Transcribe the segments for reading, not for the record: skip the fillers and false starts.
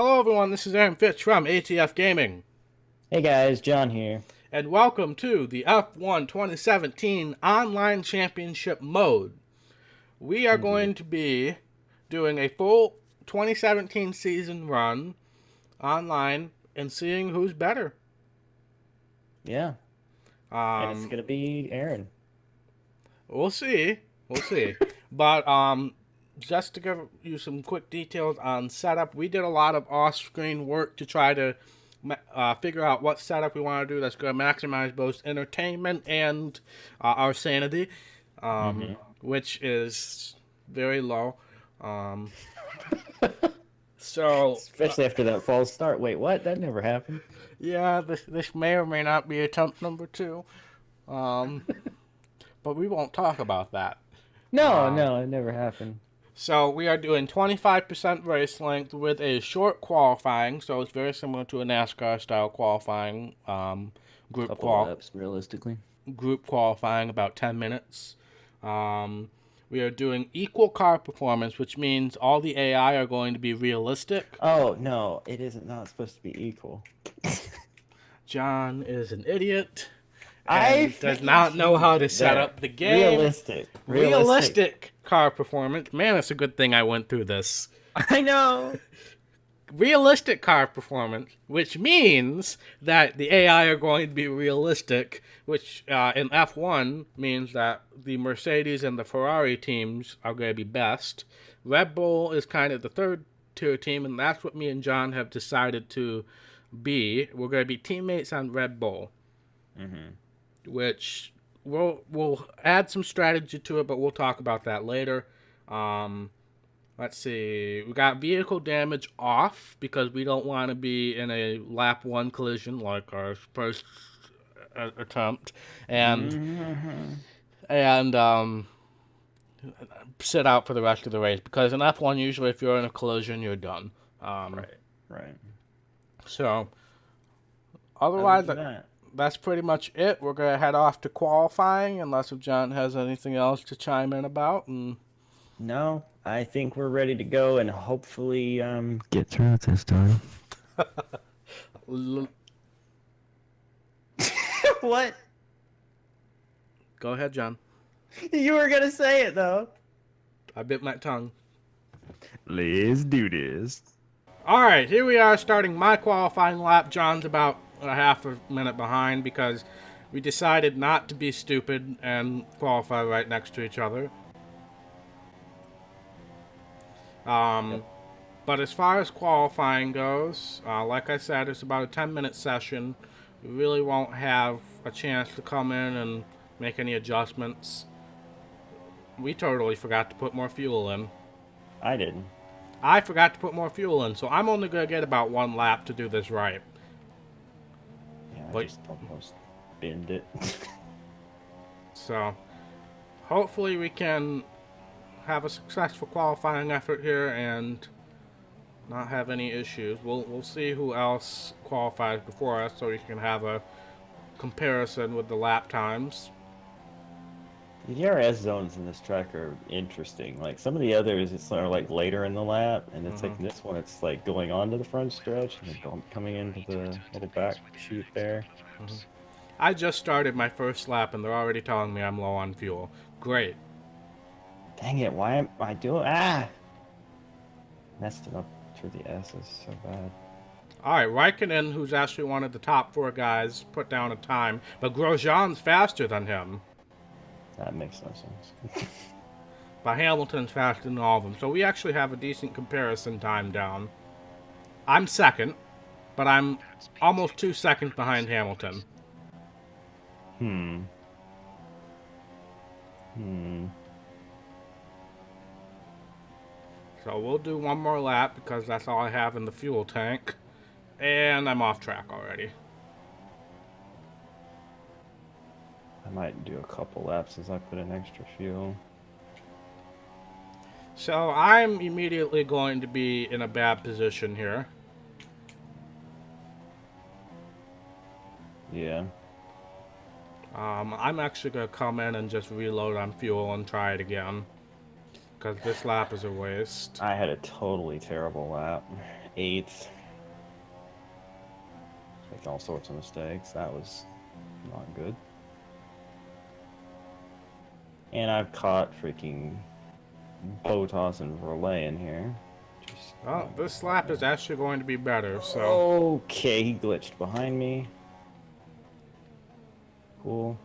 Hello everyone, this is Aaron Fitch from ATF Gaming, Hey guys, John here. and welcome to the F1 2017 Online Championship Mode. We are Indeed. going to be doing a full 2017 season run online and seeing who's better. Yeah, and it's Um, gonna be Aaron. we'll see, we'll see. But just to give you some quick details on setup, we did a lot of off-screen work to try to figure out what setup we want to do that's going to maximize both entertainment and our sanity, hmm which is very low. Um, so, Especially after that false start. Wait, what? That never happened. yeah, this may or may not be attempt number two, um, but we won't talk about that. No, Um, no, it never happened. So we are doing 25% race length with a short qualifying, so it's very similar to a NASCAR style qualifying. Group Couple qual laps, realistically. group qualifying about 10 minutes. Um, we are doing equal car performance, which means all the AI are going to be realistic. Oh no, it isn't not supposed to be equal. John is an idiot I and does freaking not know how to cheated set there. up the game. Realistic, realistic. Realistic car performance. Man, it's a good thing I went through this. I know. Realistic car performance, which means that the AI are going to be realistic, which in F1 means that the Mercedes and the Ferrari teams are going to be best. Red Bull is kind of the third tier team, and that's what me and John have decided to be. We're going to be teammates on Red Bull, hmm which we'll add some strategy to it, but we'll talk about that later. Um, Let's see. We got vehicle damage off because we don't want to be in a lap one collision like our first attempt, and hmm and sit out for the rest of the race because in F1 usually if you're in a collision you're done. Um, Right, right. so Other otherwise than that, that's pretty much it. We're gonna head off to qualifying unless if John has anything else to chime in about and. no, I think we're ready to go and hopefully get through it this time. What? Go ahead, John. You were gonna say it though. I bit my tongue. Let's do this. All right, here we are starting my qualifying lap. John's about a half a minute behind because we decided not to be stupid and qualify right next to each other. Yep. Um, but as far as qualifying goes, like I said, it's about a 10-minute session. We really won't have a chance to come in and make any adjustments. We totally forgot to put more fuel in. I didn't. I forgot to put more fuel in, so I'm only going to get about one lap to do this right. Yeah, I But just almost binned it. So, hopefully we can have a successful qualifying effort here and not have any issues. We'll see who else qualifies before us so we can have a comparison with the lap times. The DRS zones in this track are interesting. Like some of the others, it's sort of like later in the lap, and it's like hmm this one, it's like going on to the front stretch and then coming into the little back chute there. hmm I just started my first lap and they're already telling me I'm low on fuel. Great. Dang it! Why am I doing? Ah, messed it up through the S's so bad. Alright, Raikkonen, who's actually one of the top four guys, put down a time, but Grosjean's faster than him. That makes no sense. But Hamilton's faster than all of them. So we actually have a decent comparison time down. I'm second, but I'm almost 2 seconds behind Hamilton. Hmm. Hmm. So we'll do one more lap because that's all I have in the fuel tank. And I'm off track already. I might do a couple laps as I put in extra fuel. So I'm immediately going to be in a bad position here. Yeah. I'm actually going to come in and just reload on fuel and try it again. Because this lap is a waste. I had a totally terrible lap. 8th. Making all sorts of mistakes. That was not good. And I've caught freaking Botas and Verlet in here. Just Well, this lap is actually going to be better, so... Okay, he glitched behind me. Cool.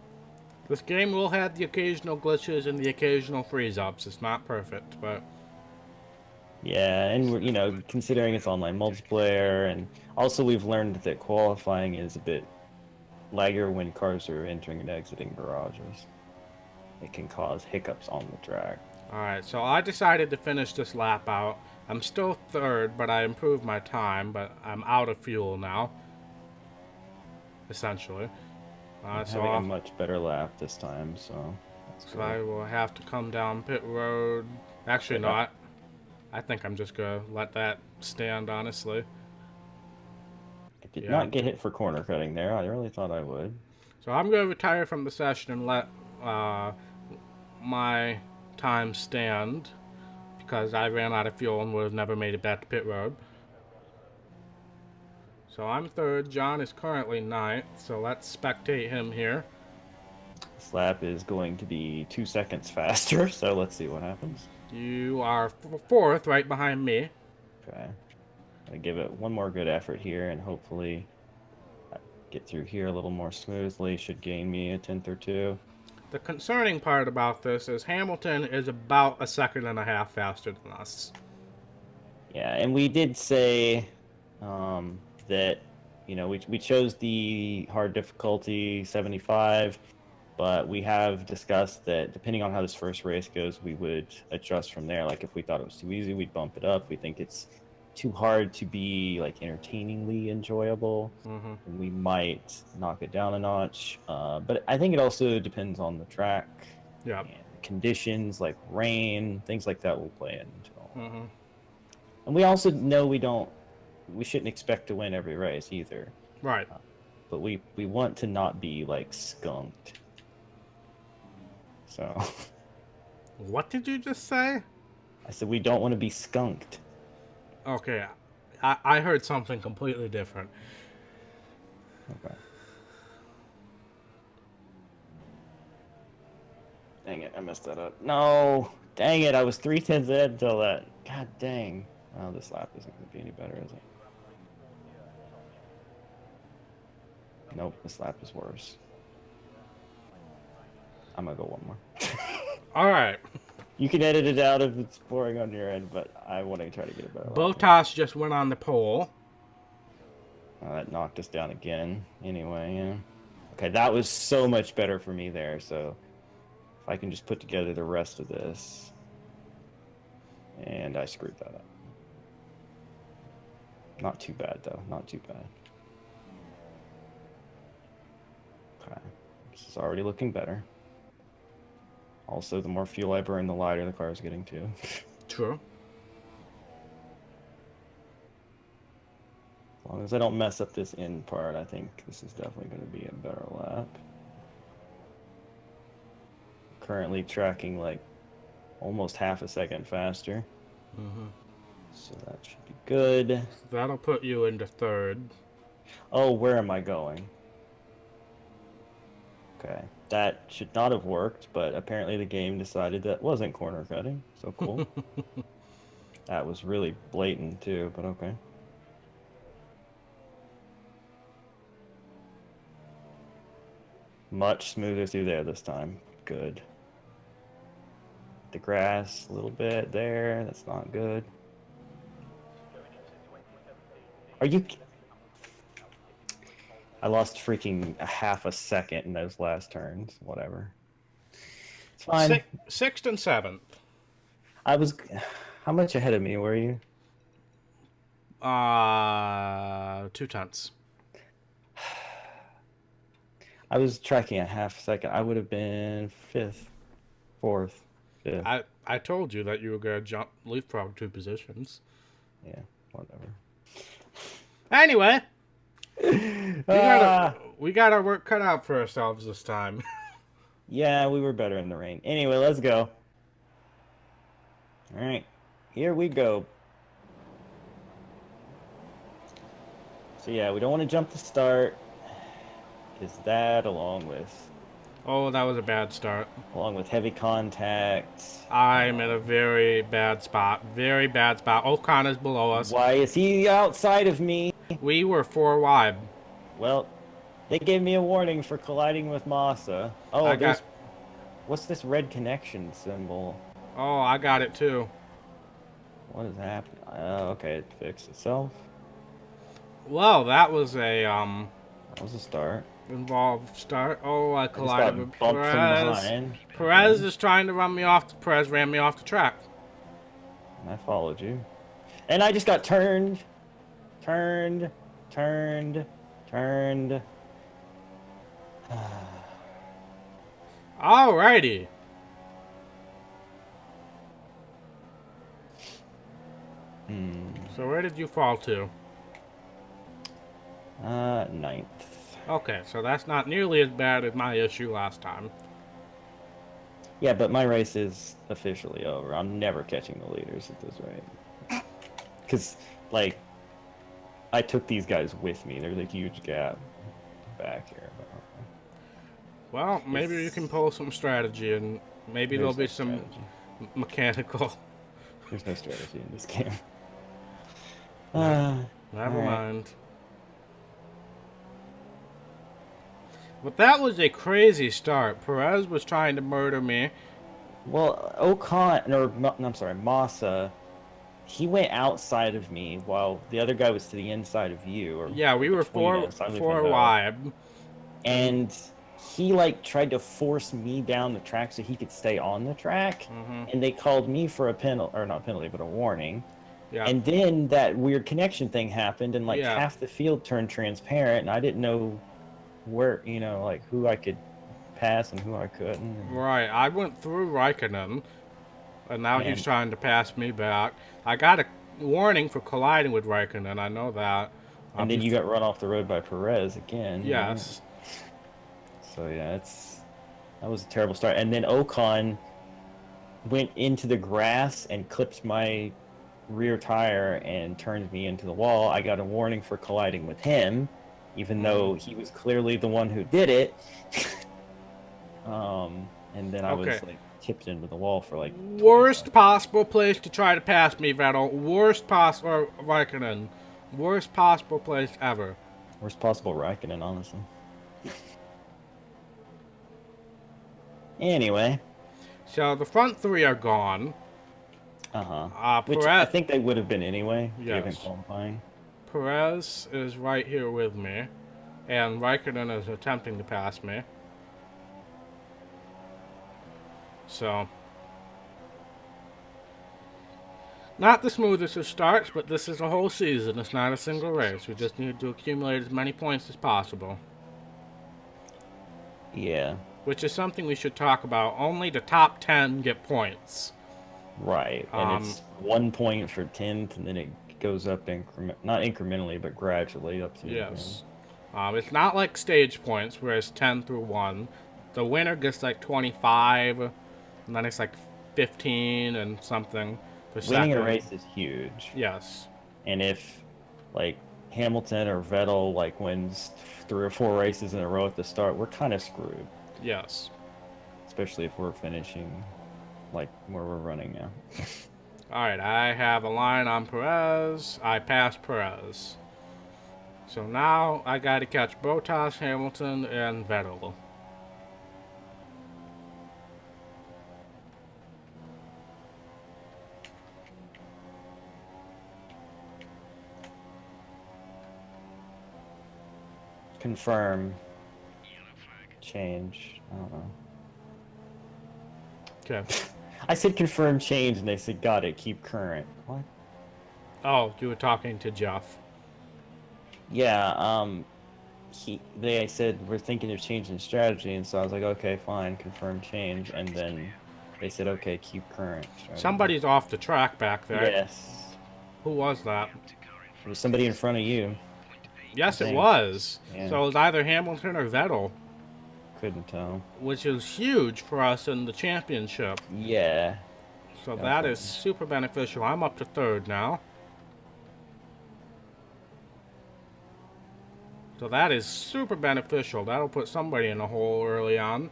This game will have the occasional glitches and the occasional freeze-ups. It's not perfect, but... Yeah, and we're, considering it's online multiplayer, and also we've learned that qualifying is a bit laggier when cars are entering and exiting garages. It can cause hiccups on the track. Alright, so I decided to finish this lap out. I'm still third, but I improved my time, but I'm out of fuel now. Essentially. So having a much better lap this time, so that's good. I will have to come down pit road. Actually, not. I think I'm just going to let that stand, honestly. I did not get hit for corner cutting there. I really thought I would. So I'm going to retire from the session and let my time stand because I ran out of fuel and would have never made it back to pit road. So I'm third. John is currently ninth, so let's spectate him here. This lap is going to be 2 seconds faster, so let's see what happens. You are fourth, right behind me. Okay. I give it one more good effort here, and hopefully I get through here a little more smoothly. Should gain me a 10th or 2. The concerning part about this is Hamilton is about a second and a half faster than us. Yeah, and we did say that, we chose the hard difficulty 75, but we have discussed that depending on how this first race goes, we would adjust from there. Like if we thought it was too easy, we'd bump it up. If we think it's too hard to be like entertainingly enjoyable, we might knock it down a notch. But I think it also depends on the track. Yeah. Conditions like rain, things like that will play into it. And we also know we shouldn't expect to win every race either. Right. But we want to not be like skunked. So. What did you just say? I said we don't want to be skunked. Okay. I heard something completely different. Okay. Dang it, I messed that up. No! Dang it, I was 3/10 ahead until that. God dang. Oh, this lap isn't going to be any better, is it? Nope, this lap is worse. I'm going to go one more. Alright. You can edit it out if it's boring on your end, but I want to try to get a better lap. Botas just went on the pole. That knocked us down again. Anyway, yeah. Okay, that was so much better for me there, so if I can just put together the rest of this. And I screwed that up. Not too bad, though. Not too bad. Okay. This is already looking better. Also, the more fuel I burn, the lighter the car is getting, too. True. As long as I don't mess up this end part, I think this is definitely going to be a better lap. Currently tracking, like, almost half a second faster. So that should be good. That'll put you into third. Oh, where am I going? Okay. That should not have worked, but apparently the game decided that wasn't corner cutting. So cool. That was really blatant too, but okay. Much smoother through there this time. Good. The grass a little bit there. That's not good. Are you... I lost freaking a half a second in those last turns. Whatever. It's fine. Sixth and seventh. I was... How much ahead of me were you? 2/10. I was tracking a half second. I would have been 5th, 4th, 5th. I told you that you were going to leapfrog 2 positions. Yeah, whatever. Anyway, we got our work cut out for ourselves this time. Yeah, we were better in the rain. Anyway, let's go. All right, here we go. So yeah, we don't want to jump the start. Is that Oh, that was a bad start. along with heavy contact? I'm in a very bad spot. Very bad spot. Ocon is below us. Why is he outside of me? We were 4 wide. Well, they gave me a warning for colliding with Massa. Oh, I got. what's this red connection symbol? Oh, I got it too. What is happening? Okay, it fixed itself. Well, that was a That was a start. involved start. Oh, I I just collided with got bumped from Perez. behind. Perez is trying to run me off. Perez ran me off the track. I followed you. And I just got turned. Turned. Turned. Turned. Alrighty. So where did you fall to? Ninth. Okay, so that's not nearly as bad as my issue last time. Yeah, but my race is officially over. I'm never catching the leaders at this rate. Because, like, I took these guys with me. There's a huge gap back here. Well, maybe you can pull some strategy, and maybe there'll be some mechanical. There's no strategy in this game. Never mind. But that was a crazy start. Perez was trying to murder me. Well, Ocon, or no, I'm sorry, Massa, he went outside of me while the other guy was to the inside of you. Or Yeah, we were four wide. And he like tried to force me down the track so he could stay on the track. And they called me for a penalty, or not penalty, but a warning. Yeah. And then that weird connection thing happened, and like half the field turned transparent, and I didn't know where, you know, like who I could pass and who I couldn't. Right, I went through Raikkonen, and now he's trying to pass me back. I got a warning for colliding with Raikkonen, I know that. And then you got run off the road by Perez again. Yes. So yeah, that was a terrible start. And then Ocon went into the grass and clipped my rear tire and turned me into the wall. I got a warning for colliding with him, even though he was clearly the one who did it. And then I was like tipped into the wall for like worst possible place to try to pass me, Vettel. Worst possible, or Raikkonen. Worst possible place ever. Worst possible Raikkonen, honestly. Anyway. So the front three are gone. Which Perez, I think they would have been anyway, given yes. qualifying. Perez is right here with me, and Raikkonen is attempting to pass me. So, not the smoothest of starts, but this is a whole season. It's not a single race. We just need to accumulate as many points as possible. Yeah. Which is something we should talk about. Only the top 10 get points. Right, and it's 1 point for 10th, and then it goes up not incrementally, but gradually up to. Yes. It's not like stage points, where it's 10 through 1. The winner gets like 25, and then it's like 15 and something. Winning a race is huge. Yes. And if, like, Hamilton or Vettel, like, wins 3 or 4 races in a row at the start, we're kind of screwed. Yes. Especially if we're finishing, like, where we're running now. Alright, I have a line on Perez. I passed Perez. So now I gotta catch Bottas, Hamilton, and Vettel. Confirm. Change. I don't know. Okay. I said confirm change, and they said, got it, keep current. What? Oh, you were talking to Jeff. Yeah, they said, we're thinking of changing strategy, and so I was like, okay, fine, confirm change, and then they said, okay, keep current strategy. Somebody's off the track back there. Yes. Who was that? It was somebody in front of you. Yes, it was. Yeah. So it was either Hamilton or Vettel. Couldn't tell. Which is huge for us in the championship. Yeah. So that is super beneficial. I'm up to third now. So that is super beneficial. That'll put somebody in a hole early on.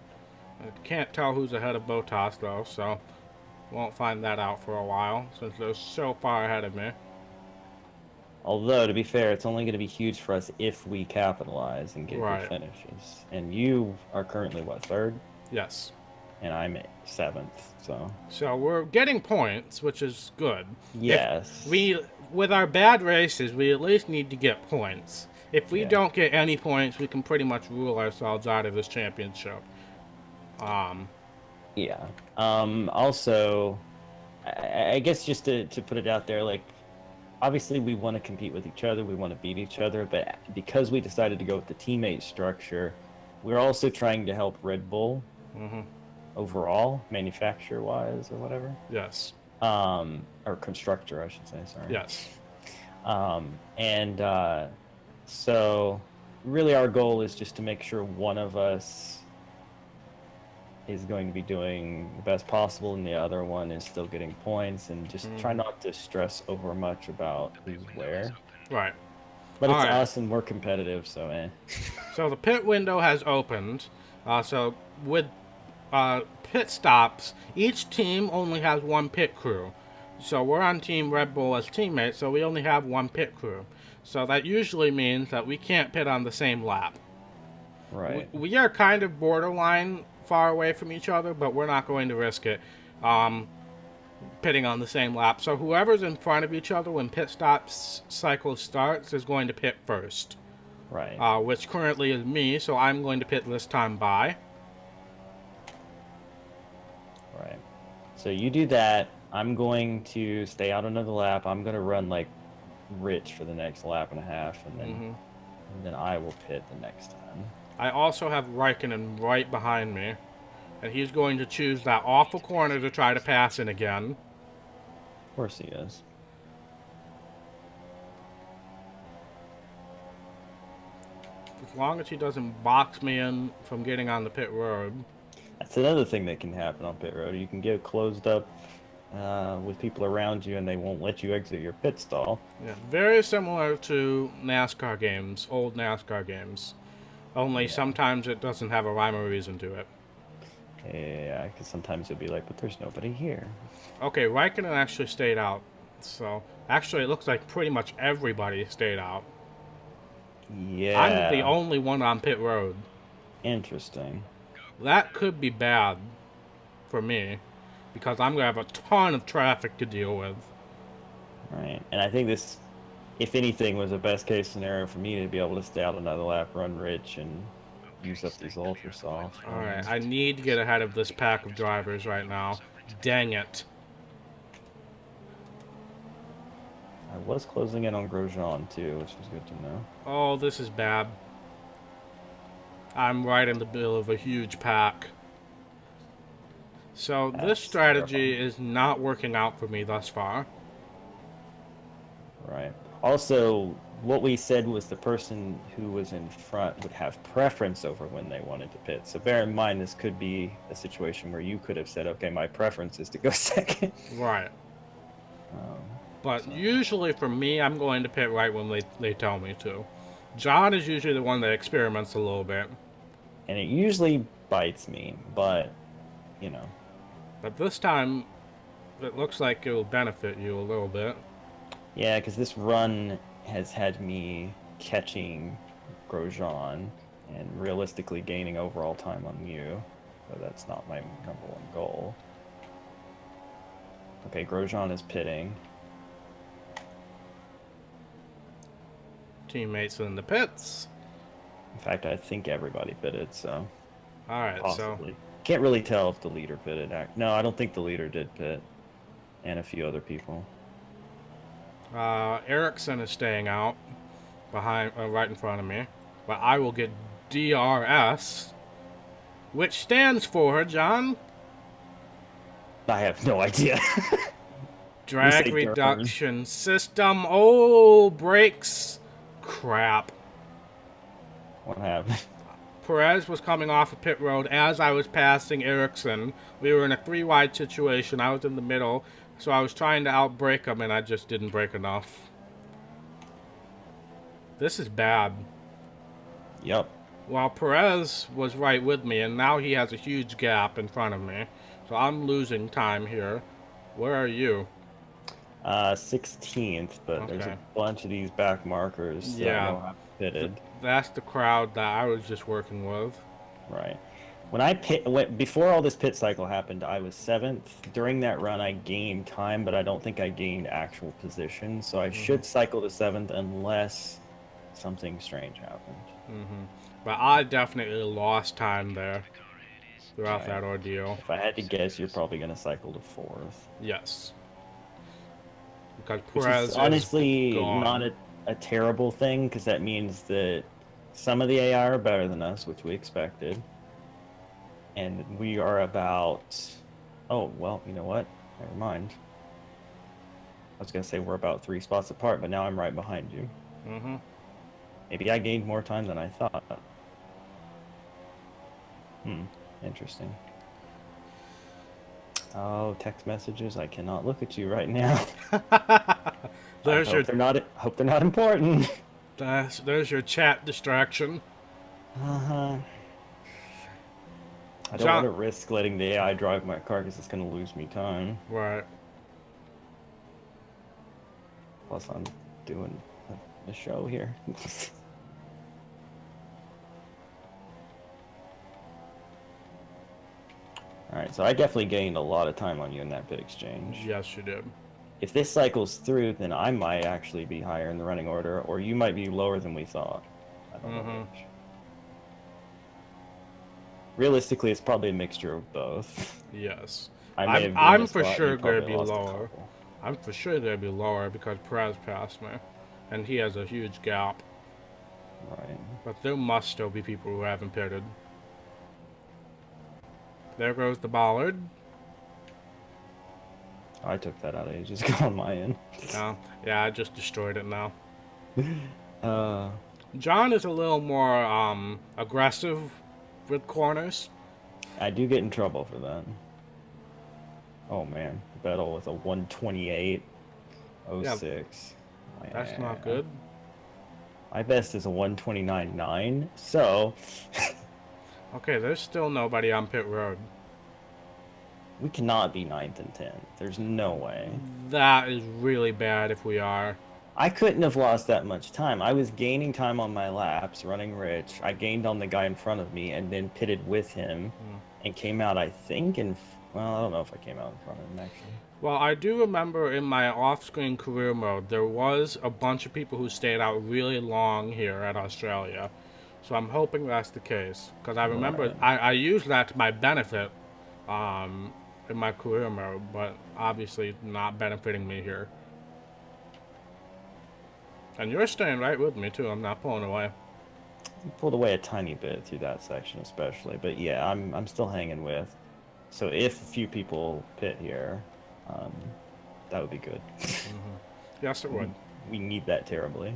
I can't tell who's ahead of Botas, though, so won't find that out for a while, since they're so far ahead of me. Although, to be fair, it's only going to be huge for us if we capitalize and get Right. good finishes. And you are currently, what, 3rd? Yes. And I'm 7th, so... So we're getting points, which is good. Yes. With our bad races, we at least need to get points. If we don't get any points, we can pretty much rule ourselves out of this championship. Yeah. Also, I guess just to put it out there, like, obviously we want to compete with each other, we want to beat each other, but because we decided to go with the teammate structure, we're also trying to help Red Bull overall, manufacturer-wise or whatever. Yes. Or constructor, I should say, sorry. Yes. So really our goal is just to make sure one of us is going to be doing the best possible and the other one is still getting points, and just try not to stress over much about who's where. Right. But it's All right. us and we're competitive, so So the pit window has opened. So with pit stops, each team only has one pit crew. So we're on Team Red Bull as teammates, so we only have one pit crew. So that usually means that we can't pit on the same lap. Right. We are kind of borderline far away from each other, but we're not going to risk it pitting on the same lap. So whoever's in front of each other when pit stops cycle starts is going to pit first. Right. Which currently is me, so I'm going to pit this time by. Right. So you do that. I'm going to stay out another lap. I'm going to run like Rich for the next lap and a half, and then I will pit the next time. I also have Raikkonen right behind me, and he's going to choose that awful corner to try to pass in again. Of course he is. As long as he doesn't box me in from getting on the pit road. That's another thing that can happen on pit road. You can get closed up with people around you, and they won't let you exit your pit stall. Yeah, very similar to NASCAR games, old NASCAR games. Only sometimes it doesn't have a rhyme or reason to it. Yeah, because sometimes you'll be like, but there's nobody here. Okay, Raikkonen actually stayed out. So, actually, it looks like pretty much everybody stayed out. Yeah. I'm the only one on pit road. Interesting. That could be bad for me, because I'm going to have a ton of traffic to deal with. Right. And I think this, if anything, was a best case scenario for me to be able to stay out another lap, run Rich, and use up these ultra soft. Alright, I need to get ahead of this pack of drivers right now. Dang it. I was closing in on Grosjean too, which was good to know. Oh, this is bad. I'm right in the middle of a huge pack. So this That's strategy is not working out for me thus far. Right. Also, what we said was the person who was in front would have preference over when they wanted to pit. So bear in mind, this could be a situation where you could have said, okay, my preference is to go second. Right. But usually for me, I'm going to pit right when they tell me to. John is usually the one that experiments a little bit. And it usually bites me, but, you know. But this time, it looks like it will benefit you a little bit. Yeah, because this run has had me catching Grosjean and realistically gaining overall time on you. So that's not my number one goal. Okay, Grosjean is pitting. Teammates in the pits. In fact, I think everybody pitted, so Alright, possibly. Can't really tell if the leader pitted. No, I don't think the leader did pit. And a few other people. Ericsson is staying out behind, right in front of me. But I will get DRS, which stands for, John? I have no idea. Drag say reduction system. Oh, brakes. Crap. What happened? Perez was coming off of pit road as I was passing Ericsson. We were in a 3-wide situation. I was in the middle, so I was trying to outbrake him, and I just didn't brake enough. This is bad. Yep. Well, Perez was right with me, and now he has a huge gap in front of me. So I'm losing time here. Where are you? 16th, but there's a Okay. bunch of these back markers that I Yeah. know have pitted. That's the crowd that I was just working with. Right. Before all this pit cycle happened, I was 7th. During that run, I gained time, but I don't think I gained actual position. So I should cycle to 7th unless something strange happened. But I definitely lost time there throughout Right. that ordeal. If I had to guess, you're probably going to cycle to 4th. Yes. Because Which Perez is honestly gone. not a terrible thing, because that means that some of the AI are better than us, which we expected. And we are about... Oh, well, you know what? Never mind. I was going to say we're about 3 spots apart, but now I'm right behind you. Maybe I gained more time than I thought. Interesting. Oh, text messages. I cannot look at you right now. There's your Hope they're not important. there's your chat distraction. Uh-huh. I don't want to risk letting the AI drive my car because it's going to lose me time. Right. Plus, I'm doing a show here. Alright, so I definitely gained a lot of time on you in that pit exchange. Yes, you did. If this cycles through, then I might actually be higher in the running order, or you might be lower than we thought. I don't know which. Realistically, it's probably a mixture of both. Yes. I'm for sure going to be lower. I'm for sure going to be lower because Perez passed me. And he has a huge gap. Right. But there must still be people who haven't pitted. There goes the bollard. I took that out ages ago on my end. Yeah, I just destroyed it now. Uh, John is a little more aggressive with corners. I do get in trouble for that. Oh man, Vettel with a 128.06. That's not good. My best is a 129.9, so... Okay, there's still nobody on pit road. We cannot be 9th and 10th. There's no way. That is really bad if we are. I couldn't have lost that much time. I was gaining time on my laps, running rich. I gained on the guy in front of me and then pitted with him and came out, I think, well, I don't know if I came out in front of him, actually. Well, I do remember in my off-screen career mode, there was a bunch of people who stayed out really long here at Australia. So I'm hoping that's the case. Because I remember I used that to my benefit in my career mode, but obviously not benefiting me here. And you're staying right with me, too. I'm not pulling away. I pulled away a tiny bit through that section especially, but yeah, I'm still hanging with. So if a few people pit here, that would be good. Yes, it would. We need that terribly.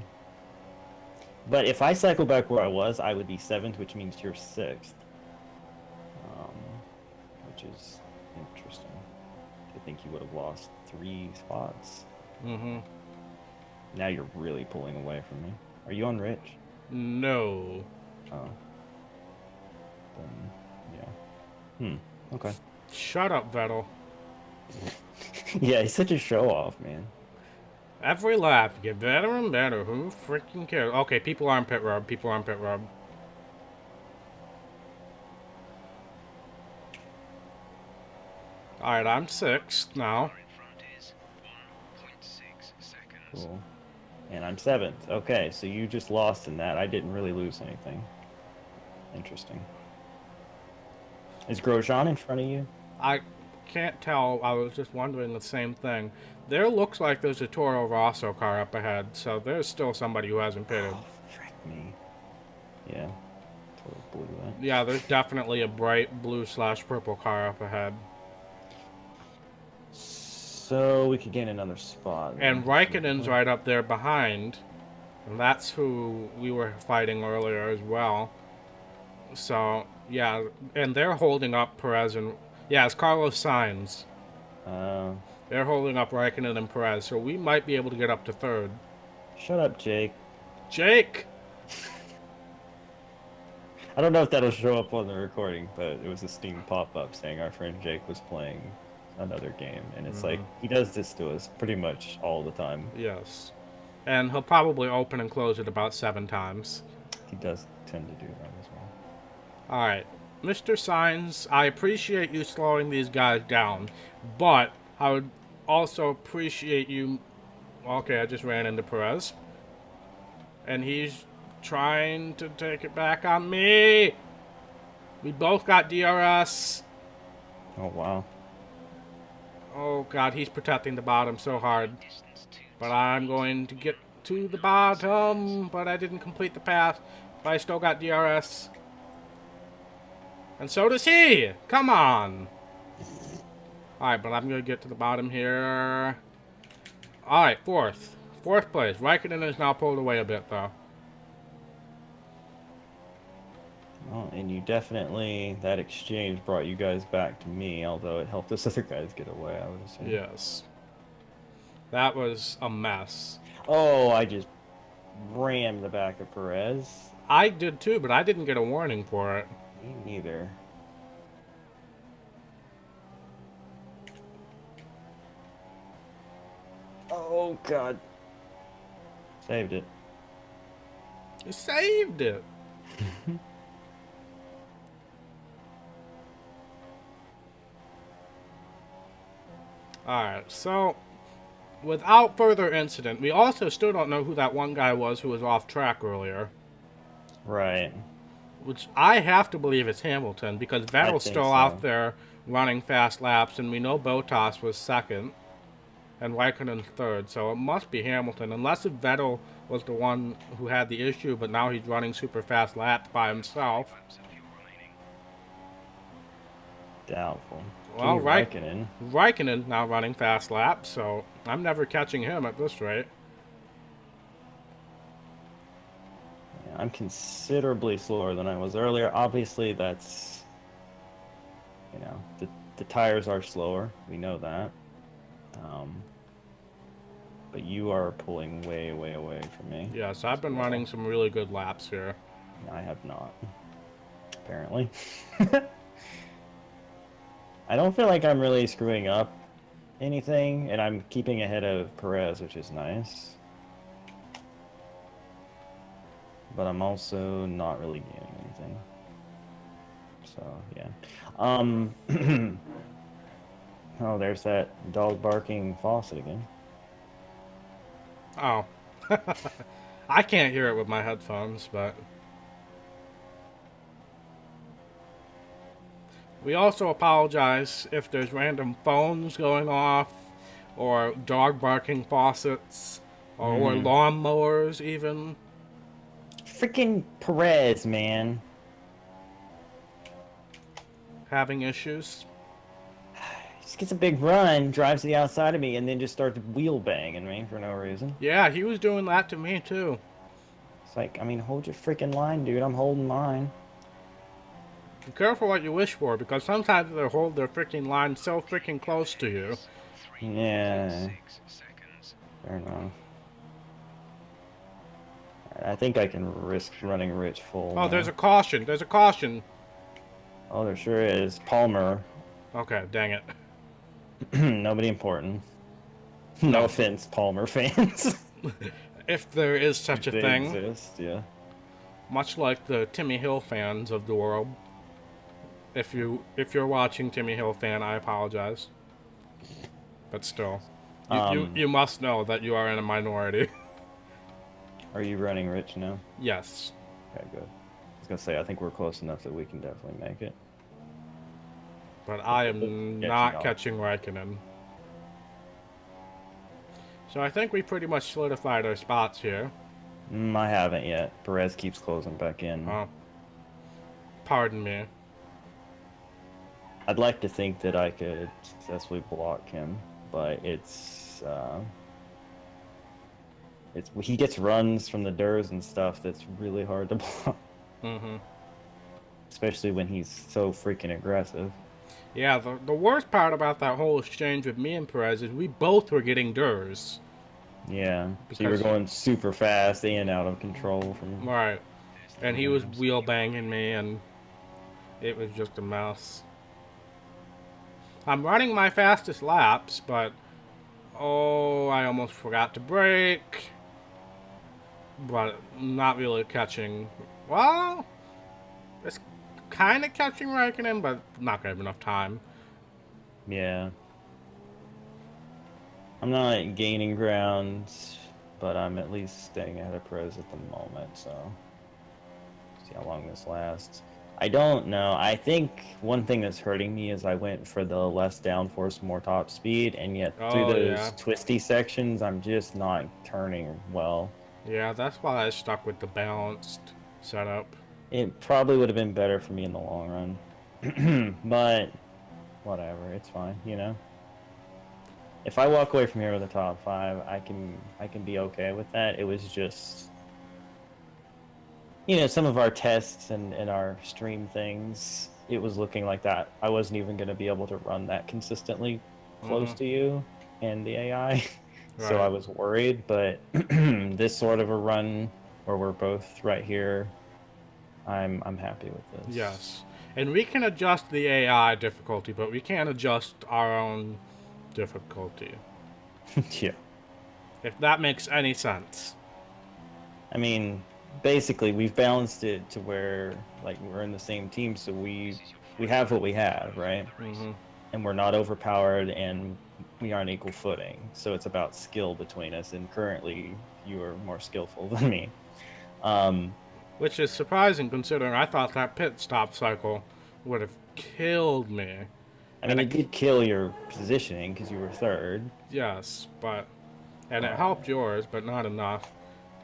But if I cycle back where I was, I would be 7th, which means you're 6th. Which is interesting. I think you would have lost 3 spots. Now you're really pulling away from me. Are you on Rich? No. Oh. Then, yeah. Okay. Shut up, Vettel. Yeah, he's such a show-off, man. Every lap, you get better and better. Who freaking cares? Okay, people are on pit road. People are on pit road. Alright, I'm 6th now. Cool. And I'm 7th. Okay, so you just lost in that. I didn't really lose anything. Interesting. Is Grosjean in front of you? I can't tell. I was just wondering the same thing. There looks like there's a Toro Rosso car up ahead, so there's still somebody who hasn't pitted. Oh, frick me. Yeah. Total blew that. Yeah, there's definitely a bright blue/purple car up ahead. So we could gain another spot. And Raikkonen's right up there behind. And that's who we were fighting earlier as well. So, yeah, and they're holding up Perez and... Yeah, it's Carlos Sainz. They're holding up Raikkonen and Perez, so we might be able to get up to 3rd. Shut up, Jake. Jake! I don't know if that'll show up on the recording, but it was a Steam pop-up saying our friend Jake was playing another game, and it's like he does this to us pretty much all the time. Yes. And he'll probably open and close it about 7 times. He does tend to do that as well. Alright. Mr. Signs, I appreciate you slowing these guys down, but I would also appreciate you... Okay, I just ran into Perez. And he's trying to take it back on me! We both got DRS. Oh, wow. Oh god, he's protecting the bottom so hard. But I'm going to get to the bottom, but I didn't complete the path. But I still got DRS. And so does he! Come on! Alright, but I'm going to get to the bottom here. Alright, fourth. Fourth place. Raikkonen is now pulled away a bit, though. Oh, and you definitely, that exchange brought you guys back to me, although it helped us other guys get away, I would assume. Yes. That was a mess. Oh, I just rammed the back of Perez. I did too, but I didn't get a warning for it. Me neither. Oh, God. Saved it. You saved it! Alright, so... Without further incident, we also still don't know who that one guy was who was off track earlier. Right. Which I have to believe it's Hamilton, because Vettel's think still so. out there running fast laps, and we know Bottas was second, and Raikkonen third, so it must be Hamilton, unless if Vettel was the one who had the issue, but now he's running super fast laps by himself. Doubtful. Well, Raikkonen. Raikkonen now running fast laps, so I'm never catching him at this rate. Yeah, I'm considerably slower than I was earlier. Obviously, that's... You know, the tires are slower. We know that. But you are pulling way, way away from me. Yes, I've been running some really good laps here. I have not. Apparently. I don't feel like I'm really screwing up anything, and I'm keeping ahead of Perez, which is nice. But I'm also not really gaining anything. So, yeah. Oh, there's that dog barking faucet again. Oh. I can't hear it with my headphones, but... We also apologize if there's random phones going off, or dog barking faucets, or lawnmowers even. Freaking Perez, man. Having issues. Just gets a big run, drives to the outside of me, and then just starts wheel banging me for no reason. Yeah, he was doing that to me too. It's like, I mean, hold your freaking line, dude. I'm holding mine. Be careful what you wish for, because sometimes they hold their freaking line so freaking close to you. Yeah. Fair enough. I think I can risk running Rich full. Oh, now. there's a caution. There's a caution. Oh, there sure is. Palmer. Okay, dang it. Nobody important. No offense, Palmer fans. If there is such a They thing. exist, yeah. Much like the Timmy Hill fans of the world. If you're watching, Timmy Hill fan, I apologize. But still, you must know that you are in a minority. Are you running Rich now? Yes. Okay, good. I was gonna say, I think we're close enough that we can definitely make it. But I am not catching Raikkonen. So I think we pretty much solidified our spots here. I haven't yet. Perez keeps closing back in. Oh. Pardon me. I'd like to think that I could successfully block him, but he gets runs from the DRS and stuff that's really hard to block. Mm-hmm. Especially when he's so freaking aggressive. Yeah, the worst part about that whole exchange with me and Perez is we both were getting DRS. Yeah, so you were going super fast and out of control from... Right. and he was wheel banging me, and it was just a mess. I'm running my fastest laps, but oh, I almost forgot to brake. But not really catching. Well, it's kind of catching Raikkonen, but not gonna have enough time. Yeah. I'm not gaining ground, but I'm at least staying ahead of pros at the moment, so see how long this lasts. I don't know. I think one thing that's hurting me is I went for the less downforce, more top speed, and yet through Oh, those yeah. twisty sections, I'm just not turning well. Yeah, that's why I stuck with the balanced setup. It probably would have been better for me in the long run. But whatever, it's fine, you know? If I walk away from here with a top 5, I can be okay with that. It was just, some of our tests and our stream things, it was looking like that. I wasn't even going to be able to run that consistently close to you and the AI. So I Right. was worried, but this sort of a run where we're both right here, I'm happy with this. Yes. And we can adjust the AI difficulty, but we can't adjust our own difficulty. Yeah. If that makes any sense. I mean, basically we've balanced it to where like we're in the same team, so we have what we have, right? Hmm. And we're not overpowered and we are on equal footing. So it's about skill between us, and currently you are more skillful than me. Um, Which is surprising considering I thought that pit stop cycle would have killed me. I mean, it did kill your positioning because you were third. Yes, but. And it helped yours, but not enough.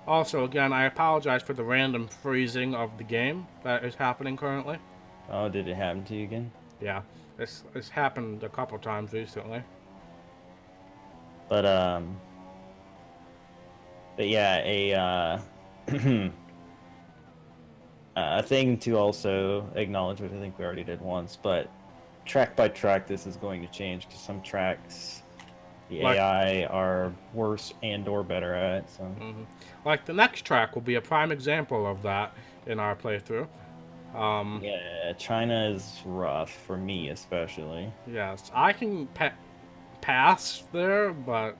Also, again, I apologize for the random freezing of the game that is happening currently. Oh, did it happen to you again? Yeah, it's happened a couple times recently. But yeah, a thing to also acknowledge, which I think we already did once, but track by track, this is going to change because some tracks the Like- AI are worse and or better at. So Like the next track will be a prime example of that in our playthrough. yeah, China is rough for me especially. Yes, I can pass there, but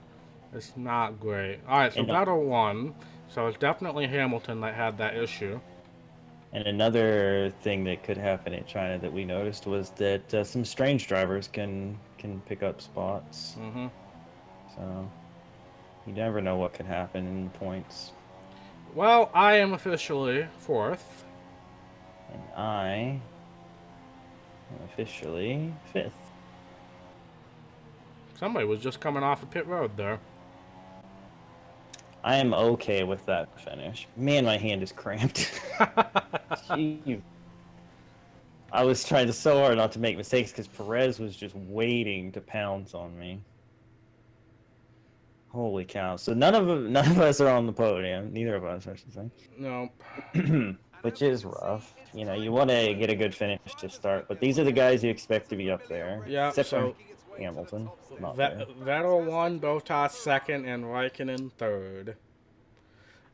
it's not great. All right, so And- Vettel won, so it's definitely Hamilton that had that issue. And another thing that could happen in China that we noticed was that some strange drivers can pick up spots. Hmm. So you never know what could happen in the points. Well, I am officially fourth. And I am officially 5th. Somebody was just coming off a pit road there. I am okay with that finish. Man, my hand is cramped. Gee. I was trying so hard not to make mistakes because Perez was just waiting to pounce on me. Holy cow! So none of us are on the podium. Neither of us, I should say. Nope. Which is rough. You know, you want to get a good finish to start, but these are the guys you expect to be up there. Yeah, Except so for Hamilton. Not there. Vettel won, Bottas second, and Raikkonen third.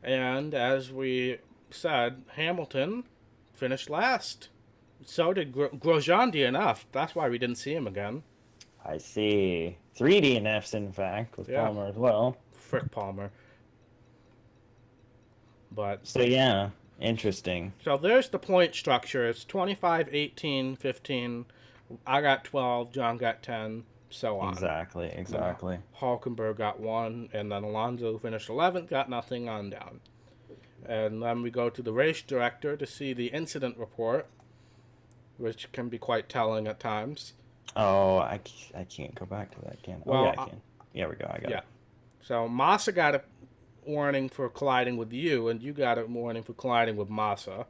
And as we said, Hamilton finished last. So did Grosjean DNF. That's why we didn't see him again. I see. 3 DNFs, in fact, with Yeah. Palmer as well. Frick Palmer. But So, yeah, interesting. so there's the point structure. It's 25, 18, 15. I got 12, John got 10, so on. Exactly. Hulkenberg got 1, and then Alonso finished 11th, got nothing on down. And then we go to the race director to see the incident report, which can be quite telling at times. Oh, I can't go back to that, can I? Well, Oh, yeah, I can. Yeah, we go. I got Yeah. it. So Massa got a warning for colliding with you, and you got a warning for colliding with Massa.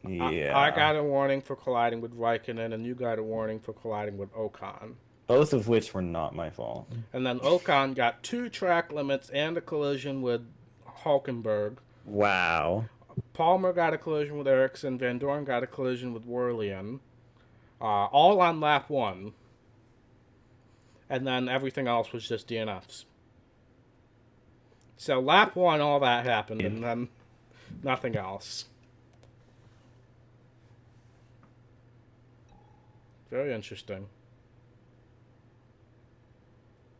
Yeah. I got a warning for colliding with Raikkonen, and you got a warning for colliding with Ocon. Both of which were not my fault. And then Ocon got 2 track limits and a collision with Hulkenberg. Wow. Palmer got a collision with Ericsson. Van Dorn got a collision with Werlein. All on lap 1. And then everything else was just DNFs. So lap 1, all that happened, and then nothing else. Very interesting.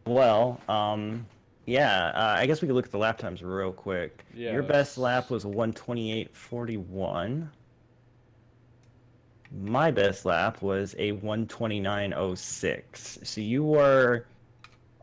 Well, yeah, I guess we could look at the lap times real quick. Your best lap Yes. was a 128.41. My best lap was a 129.06. So you were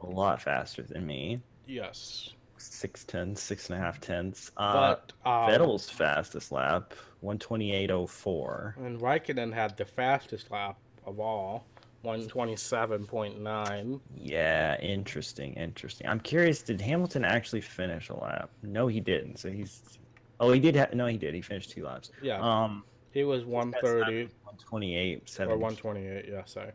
a lot faster than me. Yes. 6 tenths, 6.5 tenths. But Vettel's fastest lap, 128.04. and Raikkonen had the fastest lap of all, 127.9. Yeah, interesting, interesting. I'm curious, did Hamilton actually finish a lap? No, he didn't. So he's. Oh, he did. No, he did. He finished 2 laps. Yeah, he was His best lap 130 was 128.7. or 128. Yeah, sorry.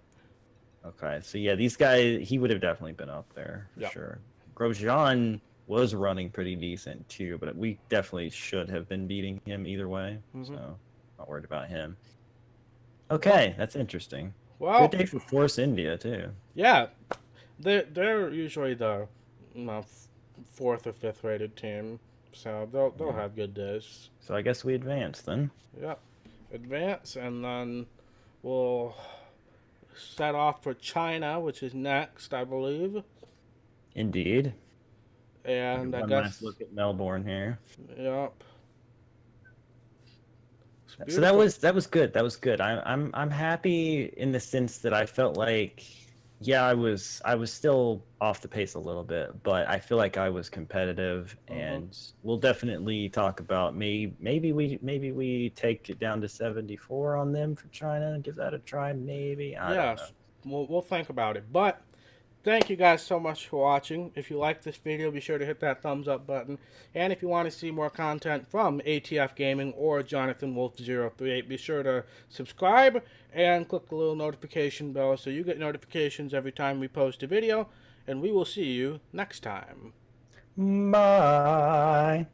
Okay, so yeah, these guys, he would have definitely been up there for Yeah. sure. Grosjean was running pretty decent too, but we definitely should have been beating him either way. Mm-hmm. So not worried about him. Okay, that's interesting. Well, Good day for Force India too. yeah, they're usually the fourth or fifth rated team, so they'll Yeah. have good days. So I guess we advance then. Yep, advance, and then we'll set off for China, which is next, I believe. Indeed. And I One guess, last look at Melbourne here. yep. It's So that beautiful. was good. That was good. I'm happy in the sense that I felt like, yeah, I was still off the pace a little bit, but I feel like I was competitive, Mhm. and we'll definitely talk about maybe we take it down to 74 on them for China and give that a try. Maybe, I don't know. Yes, we'll think about it. But thank you guys so much for watching. If you like this video, be sure to hit that thumbs up button. And if you want to see more content from ATF Gaming or Jonathan Wolf 038, be sure to subscribe and click the little notification bell so you get notifications every time we post a video. And we will see you next time. Bye.